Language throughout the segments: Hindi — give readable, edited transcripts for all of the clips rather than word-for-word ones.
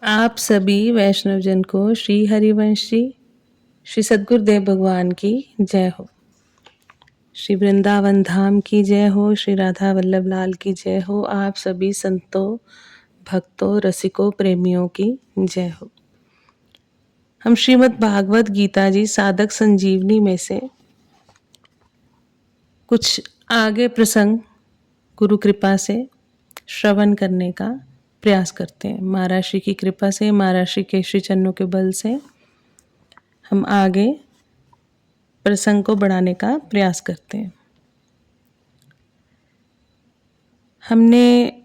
आप सभी वैष्णवजन को श्री हरिवंश जी, श्री सद्गुरुदेव भगवान की जय हो। श्री वृंदावन धाम की जय हो। श्री राधा वल्लभ लाल की जय हो। आप सभी संतों, भक्तों, रसिकों, प्रेमियों की जय हो। हम श्रीमद् भागवत गीता जी साधक संजीवनी में से कुछ आगे प्रसंग गुरु कृपा से श्रवण करने का प्रयास करते हैं। महाराज की कृपा से, महाराज के श्री चरणों के बल से हम आगे प्रसंग को बढ़ाने का प्रयास करते हैं। हमने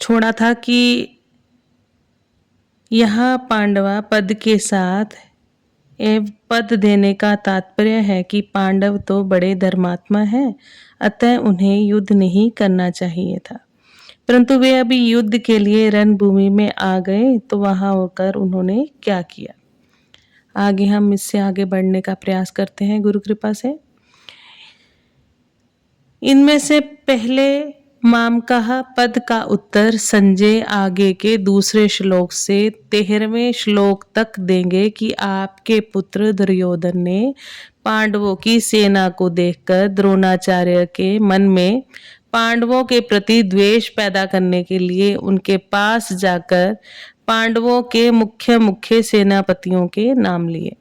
छोड़ा था कि यहाँ पांडवा पद के साथ पद देने का तात्पर्य है कि पांडव तो बड़े धर्मात्मा हैं, अतः उन्हें युद्ध नहीं करना चाहिए था। परंतु वे अभी युद्ध के लिए रणभूमि में आ गए तो वहां होकर उन्होंने क्या किया, आगे हम इससे आगे बढ़ने का प्रयास करते हैं गुरु कृपा से। इनमें से पहले मामकाहा पद का उत्तर संजय आगे के दूसरे श्लोक से 13वें श्लोक तक देंगे कि आपके पुत्र दुर्योधन ने पांडवों की सेना को देखकर द्रोणाचार्य के मन में पांडवों के प्रति द्वेष पैदा करने के लिए उनके पास जाकर पांडवों के मुख्य मुख्य सेनापतियों के नाम लिए।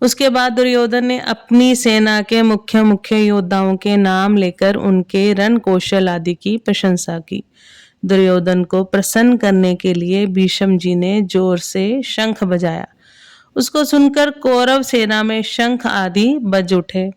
उसके बाद दुर्योधन ने अपनी सेना के मुख्य मुख्य योद्धाओं के नाम लेकर उनके रण कौशल आदि की प्रशंसा की। दुर्योधन को प्रसन्न करने के लिए भीष्म जी ने जोर से शंख बजाया। उसको सुनकर कौरव सेना में शंख आदि बज उठे।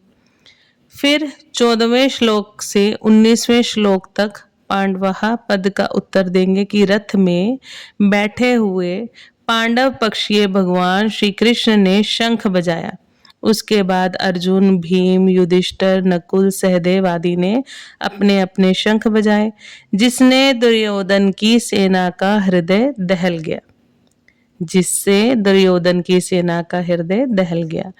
फिर 14वें श्लोक से 19वें श्लोक तक पांडवा पद का उत्तर देंगे कि रथ में बैठे हुए पांडव पक्षीय भगवान श्री कृष्ण ने शंख बजाया। उसके बाद अर्जुन, भीम, युधिष्ठिर, नकुल, सहदेव आदि ने अपने अपने शंख बजाए, जिसने दुर्योधन की सेना का हृदय दहल गया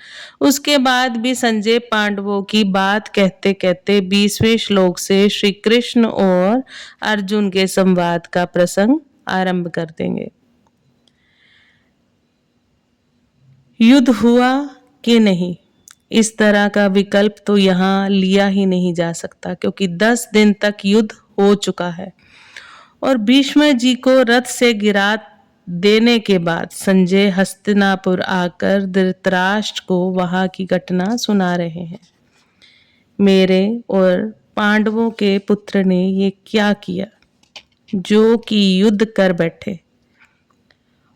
उसके बाद भी संजय पांडवों की बात कहते कहते 20वें श्लोक से श्री कृष्ण और अर्जुन के संवाद का प्रसंग आरंभ कर देंगे। युद्ध हुआ कि नहीं, इस तरह का विकल्प तो यहाँ लिया ही नहीं जा सकता, क्योंकि 10 दिन तक युद्ध हो चुका है और भीष्म जी को रथ से गिरा देने के बाद संजय हस्तिनापुर आकर धृतराष्ट्र को वहां की घटना सुना रहे हैं। मेरे और पांडवों के पुत्र ने ये क्या किया जो कि युद्ध कर बैठे।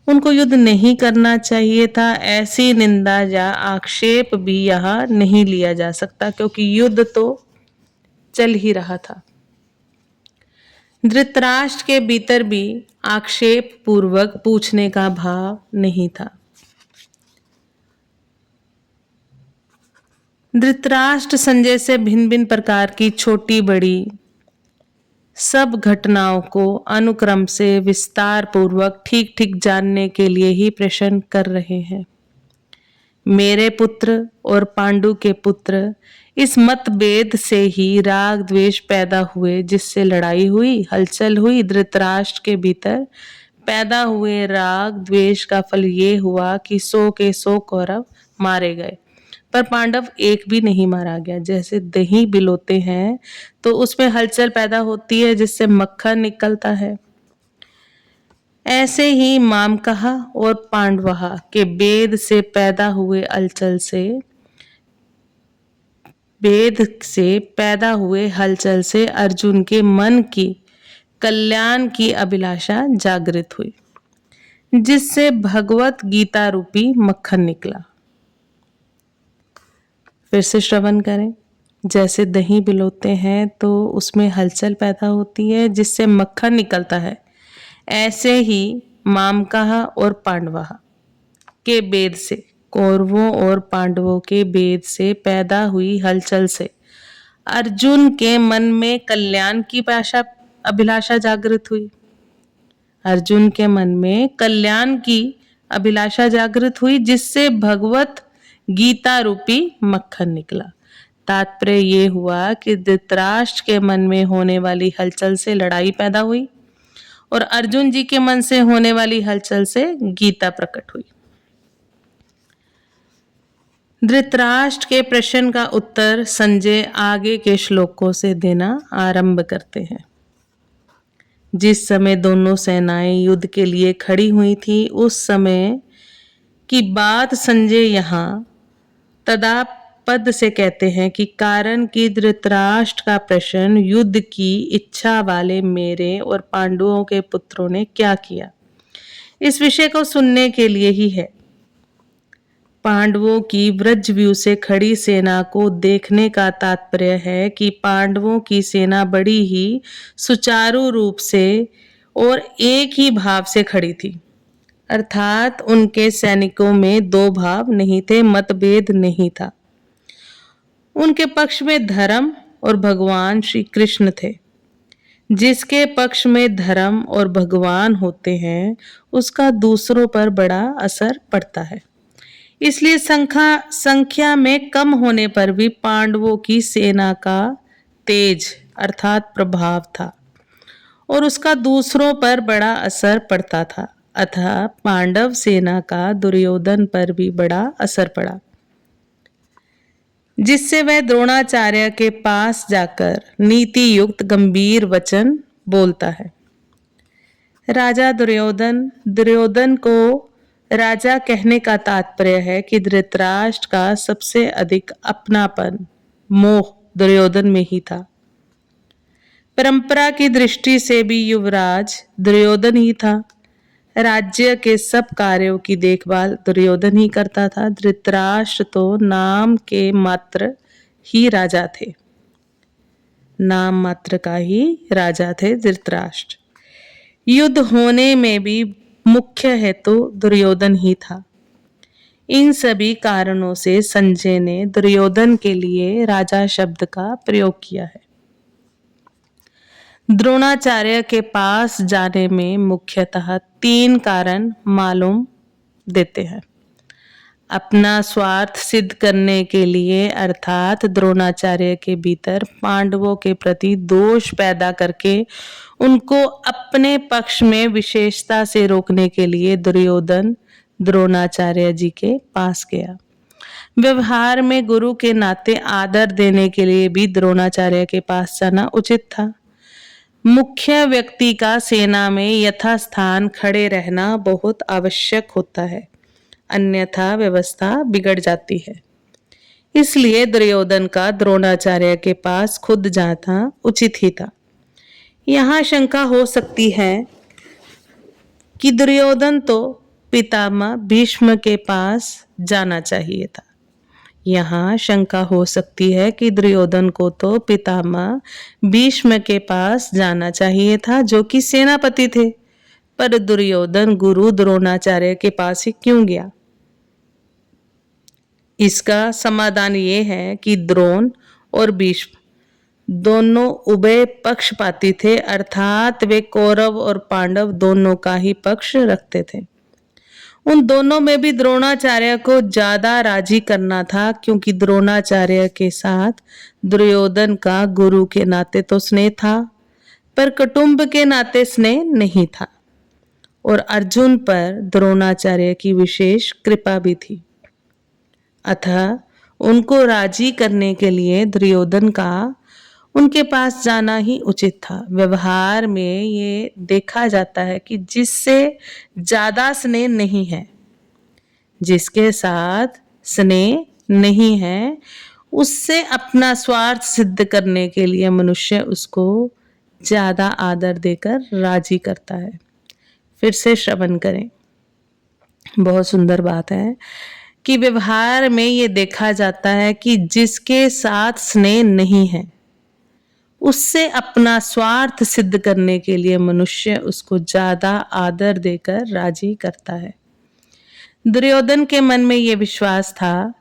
उनको युद्ध नहीं करना चाहिए था, ऐसी निंदा या आक्षेप भी यहाँ नहीं लिया जा सकता, क्योंकि युद्ध तो चल ही रहा था। धृतराष्ट्र के भीतर भी आक्षेप पूर्वक पूछने का भाव नहीं था। धृतराष्ट्र संजय से भिन्न भिन्न प्रकार की छोटी बड़ी सब घटनाओं को अनुक्रम से विस्तार पूर्वक ठीक ठीक जानने के लिए ही प्रश्न कर रहे हैं। मेरे पुत्र और पांडु के पुत्र, इस मतभेद से ही राग द्वेष पैदा हुए, जिससे लड़ाई हुई, हलचल हुई। धृतराष्ट्र के भीतर पैदा हुए राग द्वेष का फल ये हुआ कि 100 के 100 कौरव मारे गए, पर पांडव एक भी नहीं मारा गया। जैसे दही बिलोते हैं तो उसमें हलचल पैदा होती है, जिससे मक्खन निकलता है, ऐसे ही मामकाहा और पांडवा के भेद से पैदा हुए हलचल से अर्जुन के मन की कल्याण की अभिलाषा जागृत हुई, जिससे भगवत गीता रूपी मक्खन निकला। फिर से श्रवण करें। जैसे दही बिलोते हैं तो उसमें हलचल पैदा होती है, जिससे मक्खन निकलता है, ऐसे ही मामकाहा और पांडवा के भेद से, कौरवों और पांडवों के भेद से पैदा हुई हलचल से अर्जुन के मन में कल्याण की अभिलाषा जागृत हुई। अर्जुन के मन में कल्याण की अभिलाषा जागृत हुई, जिससे भगवत गीता रूपी मक्खन निकला। तात्पर्य ये हुआ कि धृतराष्ट्र के मन में होने वाली हलचल से लड़ाई पैदा हुई और अर्जुन जी के मन से होने वाली हलचल से गीता प्रकट हुई। धृतराष्ट्र के प्रश्न का उत्तर संजय आगे के श्लोकों से देना आरंभ करते हैं। जिस समय दोनों सेनाएं युद्ध के लिए खड़ी हुई थी, उस समय की बात संजय यहाँ तदा पद से कहते हैं कि कारण कि धृतराष्ट्र का प्रश्न युद्ध की इच्छा वाले मेरे और पांडवों के पुत्रों ने क्या किया, इस विषय को सुनने के लिए ही है। पांडवों की व्रजव्यूह से खड़ी सेना को देखने का तात्पर्य है कि पांडवों की सेना बड़ी ही सुचारू रूप से और एक ही भाव से खड़ी थी, अर्थात उनके सैनिकों में दो भाव नहीं थे, मतभेद नहीं था। उनके पक्ष में धर्म और भगवान श्री कृष्ण थे। जिसके पक्ष में धर्म और भगवान होते हैं, उसका दूसरों पर बड़ा असर पड़ता है। इसलिए संख्या में कम होने पर भी पांडवों की सेना का तेज अर्थात प्रभाव था और उसका दूसरों पर बड़ा असर पड़ता था। अतः पांडव सेना का दुर्योधन पर भी बड़ा असर पड़ा, जिससे वह द्रोणाचार्य के पास जाकर नीति युक्त गंभीर वचन बोलता है। राजा दुर्योधन को राजा कहने का तात्पर्य है कि धृतराष्ट्र का सबसे अधिक अपनापन मोह दुर्योधन में ही था। परंपरा की दृष्टि से भी युवराज दुर्योधन ही था। राज्य के सब कार्यों की देखभाल दुर्योधन ही करता था। धृतराष्ट्र तो नाम के मात्र ही राजा थे, नाम मात्र का ही राजा थे धृतराष्ट्र। युद्ध होने में भी मुख्य हेतु दुर्योधन ही था। इन सभी कारणों से संजय ने दुर्योधन के लिए राजा शब्द का प्रयोग किया है। द्रोणाचार्य के पास जाने में मुख्यतः 3 कारण मालूम देते हैं। अपना स्वार्थ सिद्ध करने के लिए, अर्थात द्रोणाचार्य के भीतर पांडवों के प्रति दोष पैदा करके उनको अपने पक्ष में विशेषता से रोकने के लिए दुर्योधन द्रोणाचार्य जी के पास गया। व्यवहार में गुरु के नाते आदर देने के लिए भी द्रोणाचार्य के पास जाना उचित था। मुख्य व्यक्ति का सेना में यथास्थान खड़े रहना बहुत आवश्यक होता है, अन्यथा व्यवस्था बिगड़ जाती है। इसलिए दुर्योधन का द्रोणाचार्य के पास खुद जाना उचित ही था। यहाँ शंका हो सकती है कि दुर्योधन तो पितामह भीष्म के पास जाना चाहिए था। यहाँ शंका हो सकती है कि दुर्योधन को तो पितामह भीष्म के पास जाना चाहिए था, जो कि सेनापति थे, पर दुर्योधन गुरु द्रोणाचार्य के पास ही क्यों गया? इसका समाधान ये है कि द्रोण और भीष्म दोनों उभय पक्षपाती थे, अर्थात वे कौरव और पांडव दोनों का ही पक्ष रखते थे। उन दोनों में भी द्रोणाचार्य को ज्यादा राजी करना था, क्योंकि द्रोणाचार्य के साथ दुर्योधन का गुरु के नाते तो स्नेह था, पर कुटुंब के नाते स्नेह नहीं था, और अर्जुन पर द्रोणाचार्य की विशेष कृपा भी थी। अतः उनको राजी करने के लिए दुर्योधन का उनके पास जाना ही उचित था। व्यवहार में ये देखा जाता है कि जिससे ज्यादा स्नेह नहीं है, जिसके साथ स्नेह नहीं है, उससे अपना स्वार्थ सिद्ध करने के लिए मनुष्य उसको ज्यादा आदर देकर राजी करता है। फिर से श्रवण करें, बहुत सुंदर बात है कि व्यवहार में ये देखा जाता है कि जिसके साथ स्नेह नहीं है, उससे अपना स्वार्थ सिद्ध करने के लिए मनुष्य उसको ज्यादा आदर देकर राजी करता है। दुर्योधन के मन में यह विश्वास था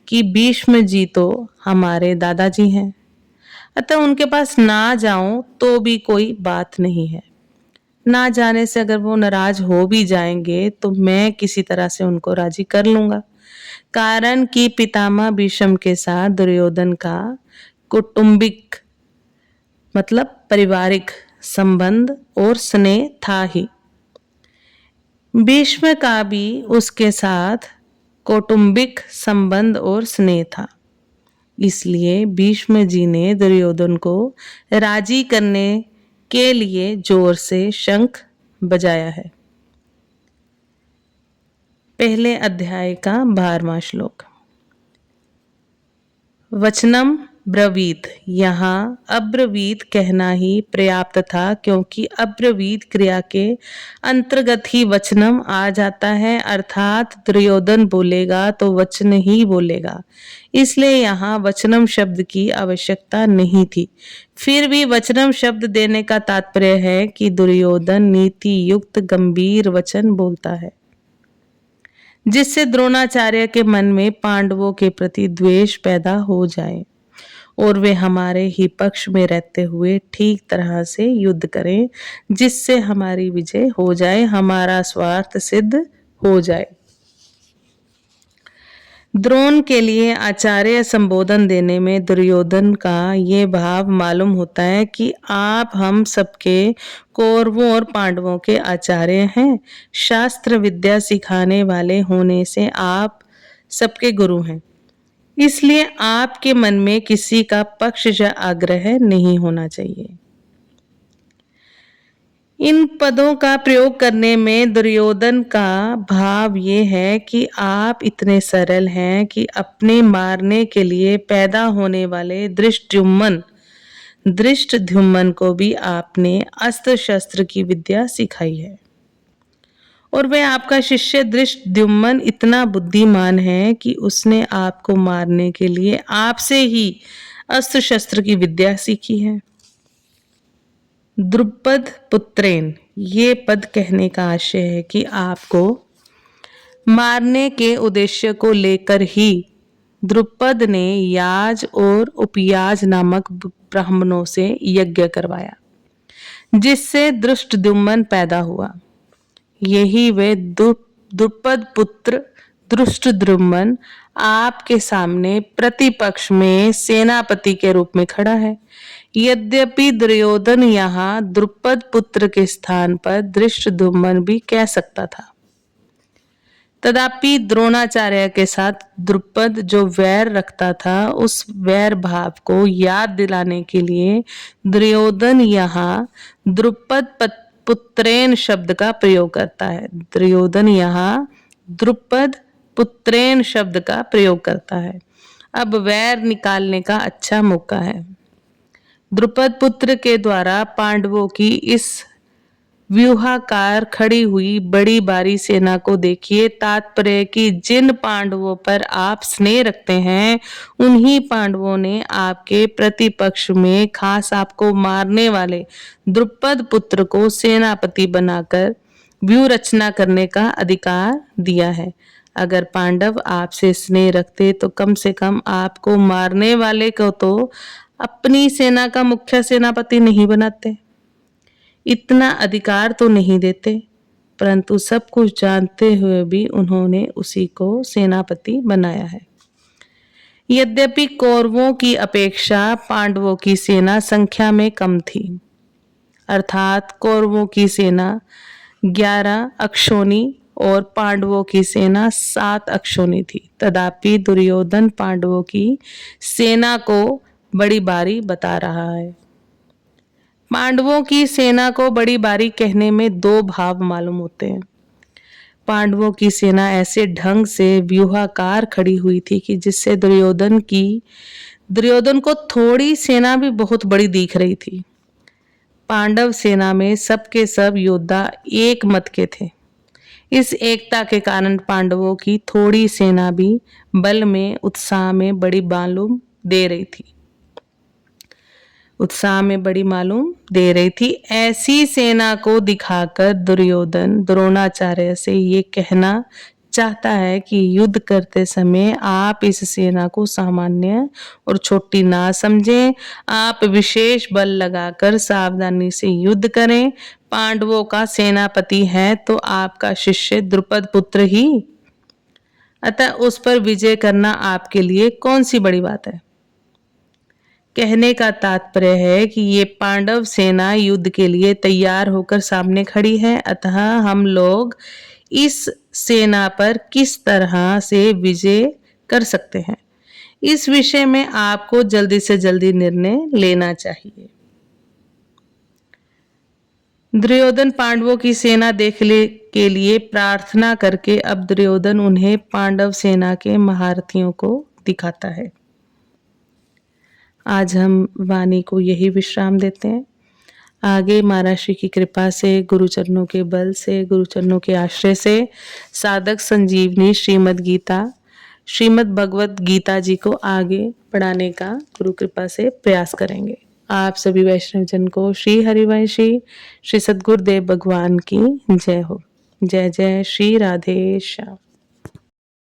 कि भीष्म जी तो हमारे दादाजी हैं, अतः उनके पास ना जाऊं तो भी कोई बात नहीं है। ना जाने से अगर वो नाराज हो भी जाएंगे तो मैं किसी तरह से उनको राजी कर लूंगा। कारण कि पितामह भीष्म के साथ दुर्योधन का कौटुंबिक मतलब पारिवारिक संबंध और स्नेह था ही। भीष्म का भी उसके साथ कौटुंबिक संबंध और स्नेह था। इसलिए भीष्म जी ने दुर्योधन को राजी करने के लिए जोर से शंख बजाया है। पहले अध्याय का 12वां श्लोक। वचनम ब्रवीत, यहाँ अब्रवीत कहना ही पर्याप्त था, क्योंकि अब्रवीत क्रिया के अंतर्गत ही वचनम आ जाता है, अर्थात दुर्योधन बोलेगा तो वचन ही बोलेगा। इसलिए यहाँ वचनम शब्द की आवश्यकता नहीं थी। फिर भी वचनम शब्द देने का तात्पर्य है कि दुर्योधन नीति युक्त गंभीर वचन बोलता है, जिससे द्रोणाचार्य के मन में पांडवों के प्रति द्वेष पैदा हो जाए और वे हमारे ही पक्ष में रहते हुए ठीक तरह से युद्ध करें, जिससे हमारी विजय हो जाए, हमारा स्वार्थ सिद्ध हो जाए। द्रोण के लिए आचार्य संबोधन देने में दुर्योधन का ये भाव मालूम होता है कि आप हम सबके, कौरवों और पांडवों के आचार्य हैं। शास्त्र विद्या सिखाने वाले होने से आप सबके गुरु हैं। इसलिए आपके मन में किसी का पक्ष या आग्रह नहीं होना चाहिए। इन पदों का प्रयोग करने में दुर्योधन का भाव ये है कि आप इतने सरल हैं कि अपने मारने के लिए पैदा होने वाले धृष्टद्युम्न को भी आपने अस्त्र शस्त्र की विद्या सिखाई है, और वह आपका शिष्य धृष्टद्युम्न इतना बुद्धिमान है कि उसने आपको मारने के लिए आपसे ही अस्त्र शस्त्र की विद्या सीखी है। द्रुपद पुत्रेन, ये पद कहने का आशय है कि आपको मारने के उद्देश्य को लेकर ही द्रुपद ने याज और उपयाज नामक ब्राह्मणों से यज्ञ करवाया, जिससे धृष्टद्युम्न पैदा हुआ। यही वे द्रुपद पुत्र धृष्टद्युम्न आपके सामने प्रतिपक्ष में सेनापति के रूप में खड़ा है। यद्यपि दुर्योधन यहाँ द्रुपद पुत्र के स्थान पर धृष्टद्युम्न भी कह सकता था, तथापि द्रोणाचार्य के साथ द्रुपद जो वैर रखता था, उस वैर भाव को याद दिलाने के लिए दुर्योधन यहाँ द्रुपद पुत्रेन शब्द का प्रयोग करता है। दुर्योधन यहाँ द्रुपद पुत्रेन शब्द का प्रयोग करता है। अब वैर निकालने का अच्छा मौका है। द्रुपद पुत्र के द्वारा पांडवों की इस व्यूहाकार खड़ी हुई बड़ी भारी सेना को देखिए। तात्पर्य कि जिन पांडवों पर आप स्नेह रखते हैं, उन्हीं पांडवों ने आपके प्रतिपक्ष में खास आपको मारने वाले द्रुपद पुत्र को सेनापति बनाकर व्यूह रचना करने का अधिकार दिया है। अगर पांडव आपसे स्नेह रखते तो कम से कम आपको मारने वाले को तो अपनी सेना का मुख्य सेनापति नहीं बनाते, इतना अधिकार तो नहीं देते, परंतु सब कुछ जानते हुए भी उन्होंने उसी को सेनापति बनाया है। यद्यपि कौरवों की अपेक्षा पांडवों की सेना संख्या में कम थी, अर्थात कौरवों की सेना 11 अक्षौणी और पांडवों की सेना 7 अक्षौणी थी, तथापि दुर्योधन पांडवों की सेना को बड़ी भारी बता रहा है। पांडवों की सेना को बड़ी भारी कहने में 2 भाव मालूम होते हैं। पांडवों की सेना ऐसे ढंग से व्यूहाकार खड़ी हुई थी कि जिससे दुर्योधन को थोड़ी सेना भी बहुत बड़ी दिख रही थी। पांडव सेना में सबके सब योद्धा एक मत के थे। इस एकता के कारण पांडवों की थोड़ी सेना भी बल में उत्साह में बड़ी मालूम दे रही थी। ऐसी सेना को दिखाकर दुर्योधन द्रोणाचार्य से ये कहना चाहता है कि युद्ध करते समय आप इस सेना को सामान्य और छोटी ना समझें, आप विशेष बल लगाकर सावधानी से युद्ध करें। पांडवों का सेनापति है तो आपका शिष्य द्रुपद पुत्र ही, अतः उस पर विजय करना आपके लिए कौन सी बड़ी बात है। कहने का तात्पर्य है कि ये पांडव सेना युद्ध के लिए तैयार होकर सामने खड़ी है, अतः हम लोग इस सेना पर किस तरह से विजय कर सकते हैं, इस विषय में आपको जल्दी से जल्दी निर्णय लेना चाहिए। दुर्योधन पांडवों की सेना देखने के लिए प्रार्थना करके अब दुर्योधन उन्हें पांडव सेना के महारथियों को दिखाता है। आज हम वाणी को यही विश्राम देते हैं। आगे महाराष्ट्र की कृपा से, गुरुचरणों के बल से, गुरुचरणों के आश्रय से साधक संजीवनी श्रीमद् भगवत गीता जी को आगे पढ़ाने का गुरु कृपा से प्रयास करेंगे। आप सभी वैष्णव जन को श्री हरिवंशी श्री सद्गुरुदेव भगवान की जय हो। जय जय श्री राधे श्याम।